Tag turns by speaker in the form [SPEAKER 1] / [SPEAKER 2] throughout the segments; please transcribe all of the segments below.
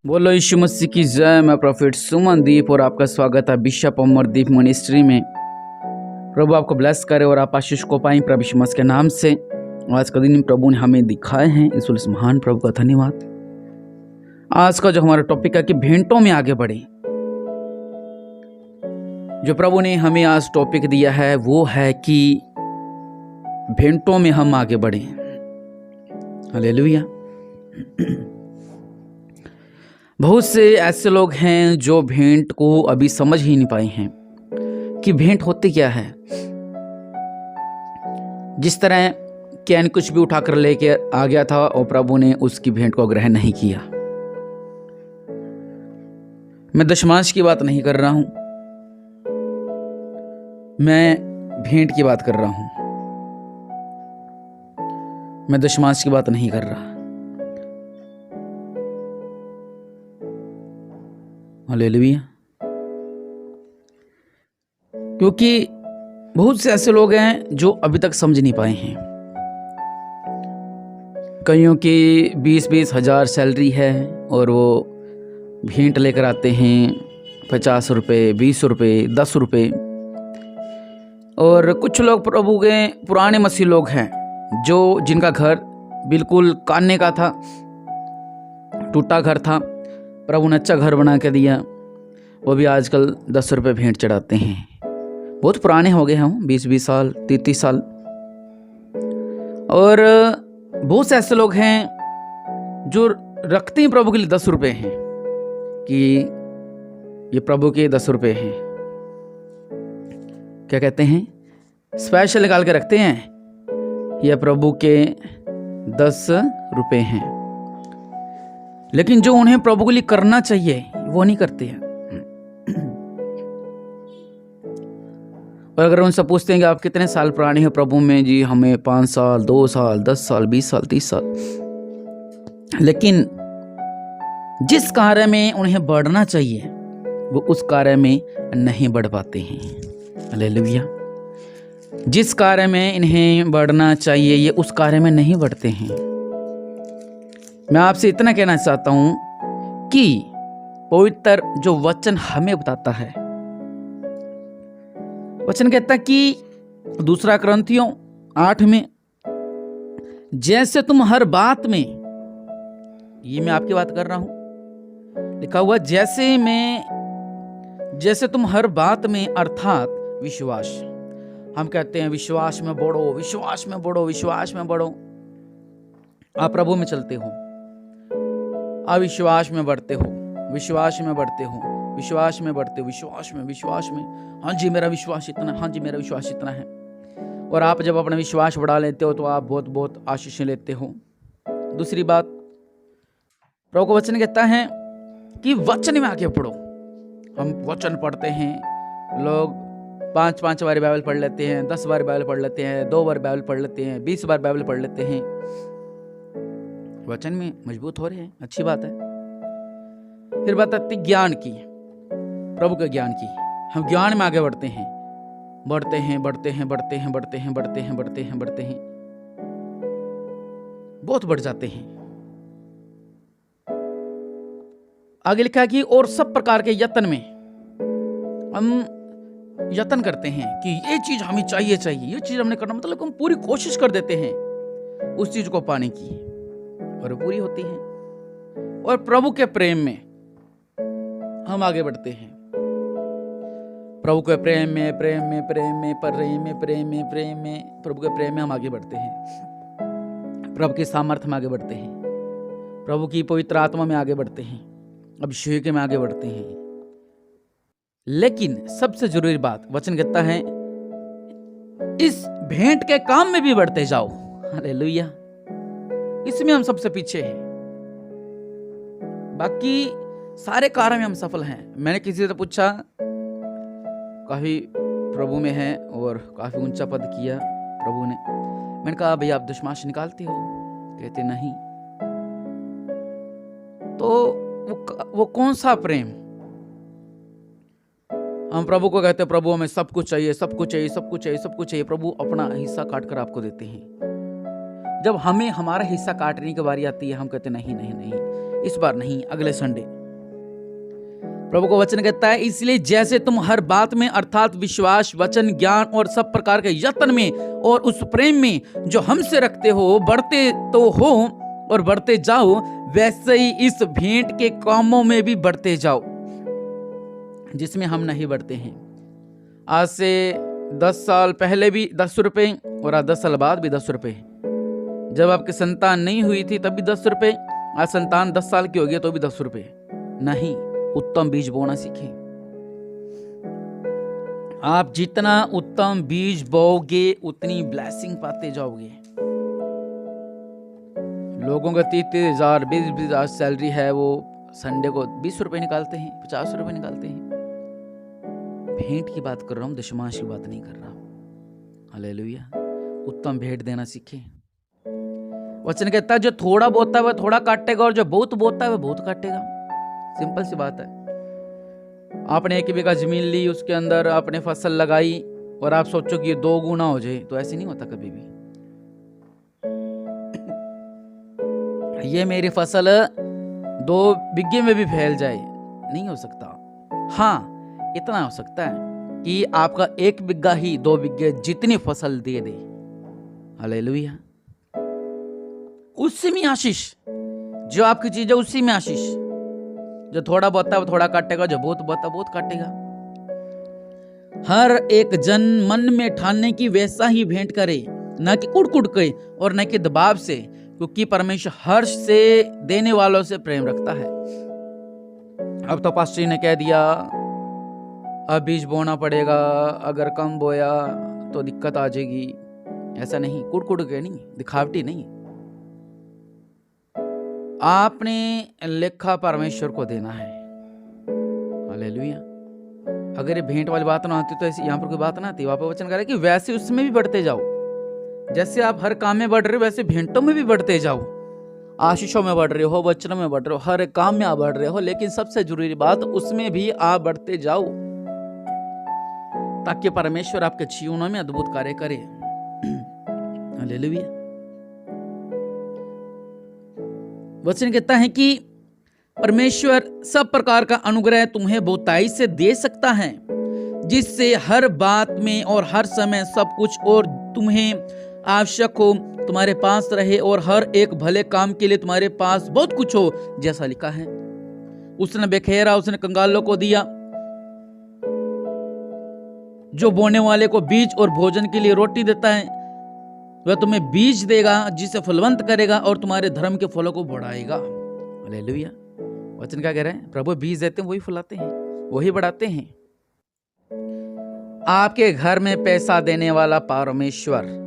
[SPEAKER 1] बोलो यीशु मसीह की जय। मैं प्रोफेट सुमनदीप और आपका स्वागत है बिशप अमरदीप मिनिस्ट्री में। प्रभु आपको ब्लेस करे और आप आशीष को पाएं प्रभु यीशु मसीह के नाम से। आज का दिन प्रभु ने हमें दिखाए हैं, इस महान प्रभु का धन्यवाद। आज का जो हमारा टॉपिक है कि भेंटों में आगे बढ़े, जो प्रभु ने हमें आज टॉपिक दिया है वो है कि भेंटों में हम आगे बढ़े। हालेलुया। बहुत से ऐसे लोग हैं जो भेंट को अभी समझ ही नहीं पाए हैं कि भेंट होती क्या है। जिस तरह कैन कुछ भी उठाकर लेके आ गया था और प्रभु ने उसकी भेंट को ग्रहण नहीं किया। मैं दशमांश की बात नहीं कर रहा हूं, मैं भेंट की बात कर रहा हूं। मैं दशमांश की बात नहीं कर रहा। हालेलुया। क्योंकि बहुत से ऐसे लोग हैं जो अभी तक समझ नहीं पाए हैं। कईयों की 20-20 हजार सैलरी है और वो भेंट लेकर आते हैं 50 रुपये, 20 रुपये, 10 रुपये। और कुछ लोग प्रभु के पुराने मसीह लोग हैं जो जिनका घर बिल्कुल कान्ने का था, टूटा घर था, प्रभु ने अच्छा घर बना के दिया। वो भी आजकल 10 रुपये भेंट चढ़ाते हैं। बहुत पुराने हो गए हम, 20-20 साल, 30 साल। और बहुत से ऐसे लोग हैं जो रखते हैं प्रभु के लिए 10 रुपये हैं कि ये प्रभु के 10 रुपये हैं। क्या कहते हैं, स्पेशल निकाल के रखते हैं, यह प्रभु के 10 रुपये हैं। लेकिन जो उन्हें प्रभु के लिए करना चाहिए वो नहीं करते हैं। और अगर उनसे पूछते हैं कि आप कितने साल पुराने हैं प्रभु में, जी हमें 5 साल, 2 साल, 10 साल, 20 साल, 30 साल। लेकिन जिस कार्य में उन्हें बढ़ना चाहिए वो उस कार्य में नहीं बढ़ पाते हैं। हालेलुया। जिस कार्य में इन्हें बढ़ना चाहिए ये उस कार्य में नहीं बढ़ते हैं। मैं आपसे इतना कहना चाहता हूं कि पवित्र जो वचन हमें बताता है, वचन कहता है कि 2 कुरिन्थियों 8 में, जैसे तुम हर बात में, ये मैं आपकी बात कर रहा हूं, लिखा हुआ जैसे तुम हर बात में, अर्थात विश्वास। हम कहते हैं विश्वास में बढ़ो, विश्वास में बढ़ो, विश्वास में बढ़ो। आप प्रभु में चलते हो, अविश्वास में बढ़ते हो, विश्वास में बढ़ते हो, विश्वास में बढ़ते हो, विश्वास में। हाँ जी मेरा विश्वास इतना, हाँ जी मेरा विश्वास इतना है। और आप जब अपना विश्वास बढ़ा लेते हो तो आप बहुत आशीषें लेते हो। दूसरी बात, प्रभु का वचन कहता है कि वचन में आगे पढ़ो। हम वचन पढ़ते हैं, लोग 5 बार बाइबल पढ़ लेते हैं, 10 बार बाइबल पढ़ लेते हैं, 2 बार बाइबल पढ़ लेते हैं, 20 बार बाइबल पढ़ लेते हैं। वचन में मजबूत हो रहे हैं, अच्छी बात है। फिर बात आती ज्ञान की, प्रभु के ज्ञान की। हम ज्ञान में आगे बढ़ते हैं, बढ़ते हैं, बहुत बढ़ जाते हैं। आगे लिखा है कि और सब प्रकार के यत्न में हम यत्न करते हैं कि ये चीज हमें चाहिए, ये चीज हमने करना, मतलब हम पूरी कोशिश कर देते हैं उस चीज को पाने की और पूरी होती है। और प्रभु के प्रेम में हम आगे बढ़ते हैं। प्रभु के प्रेम में, प्रभु के प्रेम में हम आगे बढ़ते हैं। प्रभु की सामर्थ्य में आगे बढ़ते हैं, प्रभु की पवित्र आत्मा में आगे बढ़ते हैं, अभिषेक में आगे बढ़ते हैं। लेकिन सबसे जरूरी बात, वचन कहता है इस भेंट के काम में भी बढ़ते जाओ। हालेलुया। इसमें हम सबसे पीछे हैं, बाकी सारे कार्य में हम सफल हैं। मैंने किसी से पूछा, काफी प्रभु में है और काफी ऊंचा पद किया प्रभु ने। मैंने कहा भाई आप दशमांश निकालते हो? कहते नहीं। तो वो कौन सा प्रेम? हम प्रभु को कहते हैं प्रभु हमें सब कुछ चाहिए। प्रभु अपना हिस्सा काट कर आपको देते हैं। जब हमें हमारा हिस्सा काटने की बारी आती है हम कहते नहीं, इस बार नहीं, अगले संडे। प्रभु का वचन कहता है, इसलिए जैसे तुम हर बात में अर्थात विश्वास, वचन, ज्ञान और सब प्रकार के यत्न में और उस प्रेम में जो हमसे रखते हो बढ़ते तो हो और बढ़ते जाओ, वैसे ही इस भेंट के कामों में भी बढ़ते जाओ जिसमें हम नहीं बढ़ते हैं। आज से 10 साल पहले भी 10 रुपए और आज 10 साल बाद भी 10 रुपए। जब आपकी संतान नहीं हुई थी तब भी 10 रुपए, आज संतान 10 साल की हो गई तो भी 10 रुपए। नहीं, उत्तम बीज बोना सीखें। आप जितना उत्तम बीज बोओगे उतनी ब्लेसिंग पाते जाओगे। लोगों का 30,000 20,000 सैलरी है, वो संडे को 20 रुपए निकालते हैं, 50 रुपए निकालते हैं। भेंट की बात कर रहा हूं, दशमांश की बात नहीं कर रहा हूं। हालेलुया। उत्तम भेंट देना सीखें। वचन कहता है जो थोड़ा बोता है वह थोड़ा काटेगा और जो बहुत बोता है वह बहुत काटेगा। सिंपल सी बात है। आपने 1 बीघा जमीन ली, उसके अंदर आपने फसल लगाई और आप सोचो कि ये 2 गुना हो जाए, तो ऐसे नहीं होता कभी भी। ये मेरी फसल 2 बीघे में भी फैल जाए, नहीं हो सकता। हाँ, इतना हो सकता है कि आपका 1 बीघा ही 2 बीघे जितनी फसल दे दे। हालेलुया। उसी में आशीष, जो आपकी चीज है उसी में आशीष। जो थोड़ा बोता है वो थोड़ा काटेगा, जो बहुत बोता है बहुत काटेगा। हर एक जन मन में ठानने की वैसा ही भेंट करे, न कि कुड़ के और न कि दबाव से, क्योंकि परमेश्वर हर्ष से देने वालों से प्रेम रखता है। अब तो पास्टर ने कह दिया अब बीज बोना पड़ेगा, अगर कम बोया तो दिक्कत आ जाएगी। ऐसा नहीं, कुड़ के नहीं, दिखावटी नहीं। आपने लेखा परमेश्वर को देना है। हालेलुया। अगर ये भेंट वाली बात ना आती तो ऐसी यहाँ पर कोई बात ना आती। वहां पर वचन कह रहा है कि वैसे उसमें भी बढ़ते जाओ। जैसे आप हर काम में बढ़ रहे हो वैसे भेंटों में भी बढ़ते जाओ। आशीषों में बढ़ रहे हो, वचनों में बढ़ रहे हो, हर एक काम में आप बढ़ रहे हो, लेकिन सबसे जरूरी बात उसमें भी आप बढ़ते जाओ, ताकि परमेश्वर आपके जीवनों में अद्भुत कार्य करे। हालेलुया। वचन कहता है कि परमेश्वर सब प्रकार का अनुग्रह तुम्हें बहुताई से दे सकता है, जिससे हर बात में और हर समय सब कुछ और तुम्हें आवश्यक हो तुम्हारे पास रहे और हर एक भले काम के लिए तुम्हारे पास बहुत कुछ हो, जैसा लिखा है। उसने बेखेरा, उसने कंगालों को दिया, जो बोने वाले को बीज और भोजन के लिए रोटी देता है, वह तुम्हें बीज देगा जिसे फलवंत करेगा और तुम्हारे धर्म के फलों को बढ़ाएगा। हालेलुया। वचन क्या कह रहे हैं? प्रभु बीज देते हैं, वही फुलाते हैं, वही बढ़ाते हैं। आपके घर में पैसा देने वाला परमेश्वर,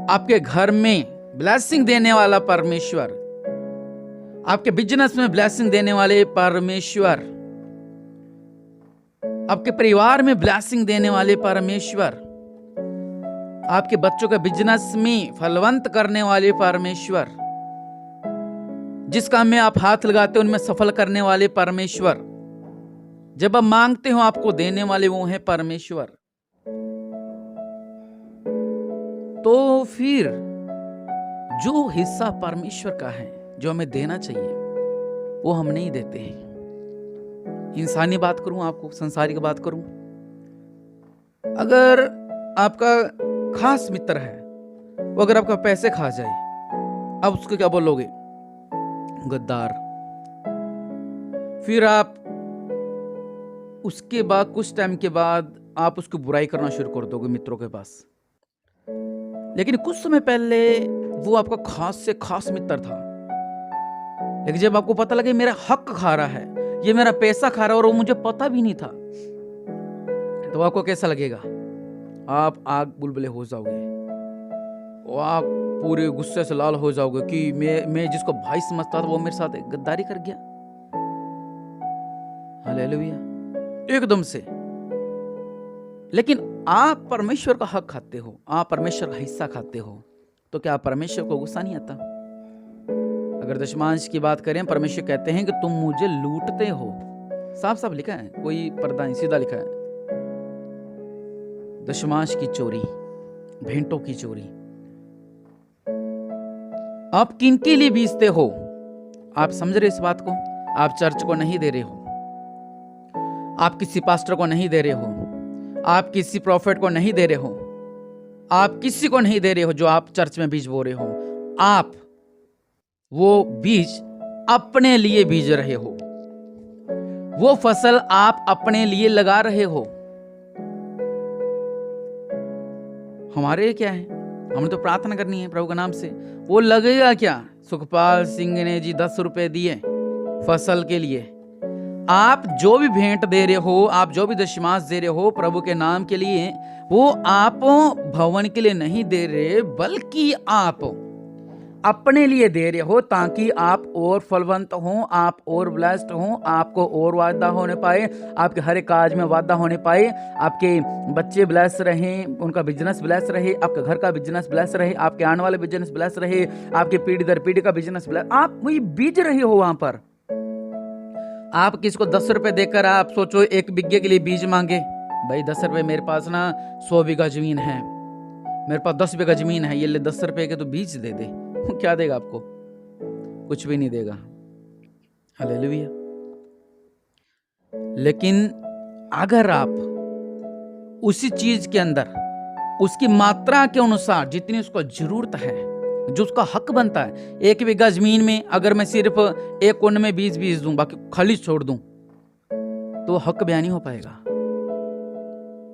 [SPEAKER 1] आपके घर में ब्लेसिंग देने वाला परमेश्वर, आपके बिजनेस में ब्लेसिंग देने वाले परमेश्वर, आपके परिवार में ब्लेसिंग देने वाले परमेश्वर, आपके बच्चों के बिजनेस में फलवंत करने वाले परमेश्वर, जिस काम में आप हाथ लगाते हो उनमें सफल करने वाले परमेश्वर, जब आप मांगते हो आपको देने वाले वो हैं परमेश्वर। तो फिर जो हिस्सा परमेश्वर का है, जो हमें देना चाहिए, वो हम नहीं देते हैं। इंसानी बात करूं, आपको संसारी की बात करूं, अगर आपका खास मित्र है, वो अगर आपका पैसे खा जाए, अब उसको क्या बोलोगे? गद्दार। फिर आप उसके बाद कुछ टाइम के बाद आप उसकी बुराई करना शुरू कर दोगे मित्रों के पास। लेकिन कुछ समय पहले वो आपका खास से खास मित्र था, लेकिन जब आपको पता लगे मेरा हक खा रहा है, ये मेरा पैसा खा रहा है और वो मुझे पता भी नहीं था, तो आपको कैसा लगेगा? आप आग बुलबुले हो जाओगे और आप पूरे गुस्से से लाल हो जाओगे कि मैं जिसको भाई समझता था वो मेरे साथ गद्दारी कर गया। हालेलुया। एकदम से। लेकिन आप परमेश्वर का हक खाते हो, आप परमेश्वर का हिस्सा खाते हो, तो क्या परमेश्वर को गुस्सा नहीं आता? अगर दशमांश की बात करें, परमेश्वर कहते हैं कि तुम मुझे लूटते हो। साफ साफ लिखा है, कोई पर्दा नहीं, सीधा लिखा है। दशमांश की चोरी, भेंटों की चोरी। आप किनके लिए बीजते हो? आप समझ रहे इस बात को? आप चर्च को नहीं दे रहे हो, आप किसी पास्टर को नहीं दे रहे हो, आप किसी प्रॉफिट को नहीं दे रहे हो, आप किसी को नहीं दे रहे हो जो आप चर्च में बीज बो रहे हो। आप वो बीज अपने लिए बीज रहे हो, वो फसल आप अपने लिए लगा रहे हो। हमारे क्या है, हमें तो प्रार्थना करनी है प्रभु के नाम से। वो लगेगा क्या? सुखपाल सिंह ने जी 10 रुपए दिए फसल के लिए। आप जो भी भेंट दे रहे हो, आप जो भी दशमांश दे रहे हो प्रभु के नाम के लिए, वो आप भवन के लिए नहीं दे रहे, बल्कि आप अपने लिए दे रहे हो, ताकि आप और फलवंत हो, आप और ब्लेस्ड हो, आपको और वादा होने पाए, आपके हर एक काज में वादा होने पाए, आपके बच्चे ब्लेस रहे, उनका बिजनेस ब्लेस रहे, आपके घर का बिजनेस ब्लेस रहे, आपके आने वाले बिजनेस ब्लेस रहे, आपके पीढ़ी दर पीढ़ी का बिजनेस ब्लेस। आप वही बीज रहे हो वहां पर। आप किसको 10 रुपए देकर आप सोचो 1 बिघे के लिए बीज मांगे, भाई 10 रुपए मेरे पास ना 100 बीघा जमीन है, मेरे पास 10 बीघा जमीन है, ये ले 10 रुपए के तो बीज दे दे। क्या देगा आपको? कुछ भी नहीं देगा। हालेलुया। लेकिन अगर आप उसी चीज के अंदर उसकी मात्रा के अनुसार जितनी उसको जरूरत है, जो उसका हक बनता है, 1 बीघा जमीन में अगर मैं सिर्फ 1 कोने में बीज दूं, बाकी खाली छोड़ दूं, तो हक बयान नहीं हो पाएगा।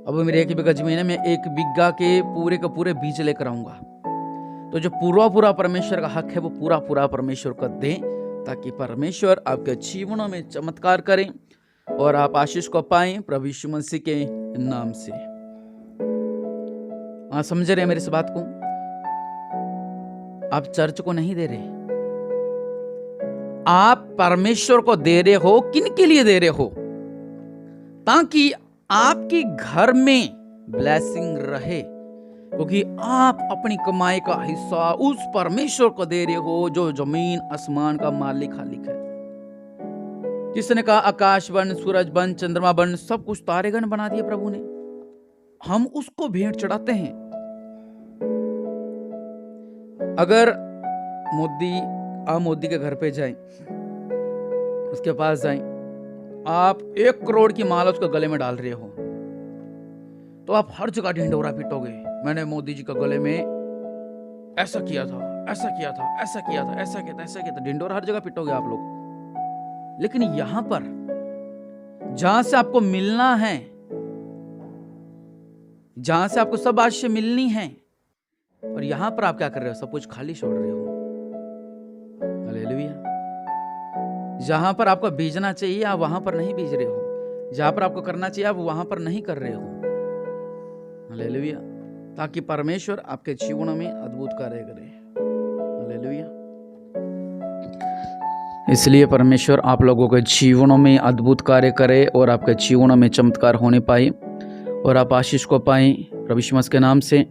[SPEAKER 1] अब मेरे 1 बीघा जमीन है, मैं 1 बीघा के पूरे बीज लेकर आऊंगा, तो जो पूरा परमेश्वर का हक है वो पूरा परमेश्वर को दें, ताकि परमेश्वर आपके जीवनों में चमत्कार करें और आप आशीष को पाएं प्रभु यीशु मसीह के नाम से। आप समझ रहे हैं मेरी इस बात को? आप चर्च को नहीं दे रहे, आप परमेश्वर को दे रहे हो। किन के लिए दे रहे हो? ताकि आपके घर में ब्लेसिंग रहे, क्योंकि आप अपनी कमाई का हिस्सा उस परमेश्वर को दे रहे हो जो जमीन आसमान का मालिक खालिक है, जिसने कहा आकाश बन, सूरज बन, चंद्रमा बन, सब कुछ तारेगण बना दिए प्रभु ने। हम उसको भेंट चढ़ाते हैं। अगर मोदी के घर पे जाएं, उसके पास जाएं, आप 1 करोड़ की माला उसके गले में डाल रहे हो, तो आप हर जगह ढिंढोरा पीटोगे, मैंने मोदी जी के गले में ऐसा किया था, ऐसा किया था, ऐसा किया था, ऐसा किया था, ऐसा किया था, ढिंढोरा हर जगह पीटोगे आप लोग। लेकिन यहां पर जहां से आपको मिलना है, जहां से आपको सब आशीष मिलनी है, और यहां पर आप क्या कर रहे हो? सब कुछ खाली छोड़ रहे हो। हालेलुया। जहां पर आपको बीजना चाहिए आप वहां पर नहीं बीज रहे हो, जहां पर आपको करना चाहिए आप वहां पर नहीं कर रहे हो। हालेलुया। ताकि परमेश्वर आपके जीवन में अद्भुत कार्य करे। हालेलुया। इसलिए परमेश्वर आप लोगों के जीवनों में अद्भुत कार्य करे और आपके जीवनों में चमत्कार होने पाए और आप आशीष को पाएं प्रभु यीशु मसीह के नाम से।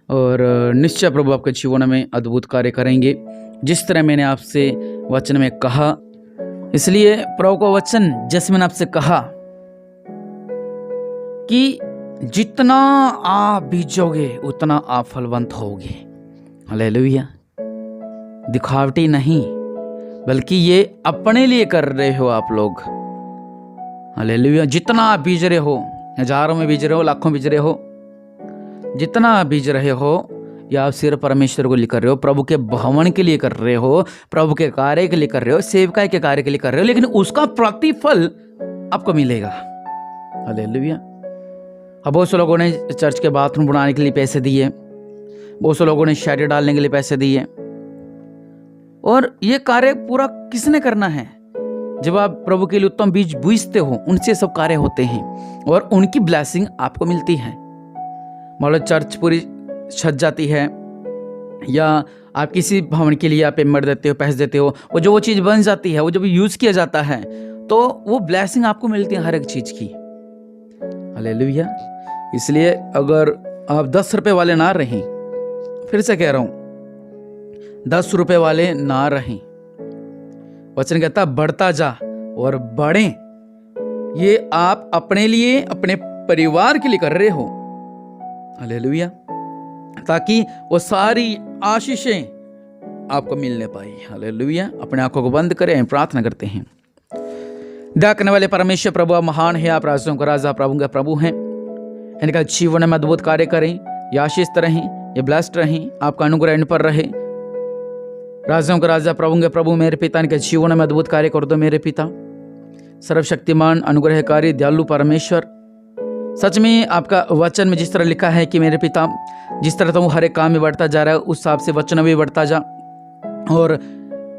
[SPEAKER 1] और निश्चय प्रभु आपके जीवन में अद्भुत कार्य करेंगे, जिस तरह मैंने आपसे वचन में कहा। इसलिए प्रभु का वचन जैसे मैंने आपसे कहा कि जितना आप बीजोगे उतना आप फलवंत होगे। हालेलुया। दिखावटी नहीं, बल्कि ये अपने लिए कर रहे हो आप लोग। हालेलुया। जितना आप बीज रहे हो, हजारों में बीज रहे हो, लाखों बीज रहे हो, जितना आप बीज रहे हो, या आप सिर्फ परमेश्वर को लिए कर रहे हो, प्रभु के भवन के लिए कर रहे हो, प्रभु के कार्य के लिए कर रहे हो, सेवकाई के कार्य के लिए कर रहे हो, लेकिन उसका प्रतिफल आपको मिलेगा। हालेलुया। अब बहुत से लोगों ने चर्च के बाथरूम बनाने के लिए पैसे दिए, बहुत से लोगों ने शेड डालने के लिए पैसे दिए, और ये कार्य पूरा किसने करना है? जब आप प्रभु के लिए उत्तम बीज बीजते हो, उनसे सब कार्य होते हैं और उनकी ब्लेसिंग आपको मिलती है। मान लो चर्च पूरी सज जाती है, या आप किसी भवन के लिए आप पेमेंट देते हो, पैसे देते हो, और जो वो चीज़ बन जाती है, वो जब यूज़ किया जाता है, तो वो ब्लेसिंग आपको मिलती है हर एक चीज़ की। हालेलुया। इसलिए अगर आप 10 रुपए वाले ना रहें, फिर से कह रहा हूं, 10 रुपए वाले ना रहें। वचन कहता बढ़ता जा और बढ़े। ये आप अपने लिए, अपने परिवार के लिए कर रहे हो। हालेलुया। ताकि वो सारी आशीषें आपको मिलने पाए। हालेलुया। अपने आंखों को बंद करें, प्रार्थना करते हैं। दया करने वाले परमेश्वर प्रभु आप महान है, आप राजाओं का राजा प्रभु का प्रभु हैं। इनका जीवन में अद्भुत कार्य करें, ये आशीषित रहें, ये ब्लेस्ड रहें, आपका अनुग्रह इन पर रहे। राजाओं का राजा प्रभु के प्रभु मेरे पिता, इनके जीवन में अद्भुत कार्य कर दो मेरे पिता। सर्वशक्तिमान अनुग्रहकारी दयालु परमेश्वर, सच में आपका वचन में जिस तरह लिखा है कि मेरे पिता जिस तरह तुम हर एक काम में बढ़ता जा रहा है उस हिसाब से वचन में भी बढ़ता जा और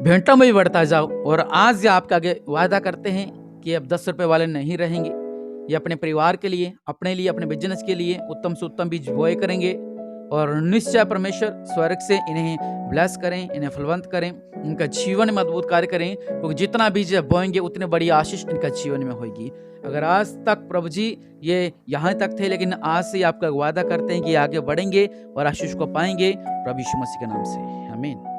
[SPEAKER 1] भेंटों में भी बढ़ता जाओ। और आज आपके आगे वादा करते हैं कि अब 10 रुपए वाले नहीं रहेंगे। ये अपने परिवार के लिए, अपने लिए, अपने बिजनेस के लिए उत्तम से उत्तम बीज बोए करेंगे और निश्चय परमेश्वर स्वर्ग से इन्हें ब्लेस करें, इन्हें फलवंत करें, इनका जीवन में अद्भुत कार्य करें, क्योंकि जितना बीज बोएंगे उतनी बड़ी आशीष इनका जीवन में होगी। अगर आज तक प्रभु जी ये यहाँ तक थे, लेकिन आज से आपका वादा करते हैं कि आगे बढ़ेंगे और आशीष को पाएंगे, प्रभु यीशु मसीह के नाम से आमीन।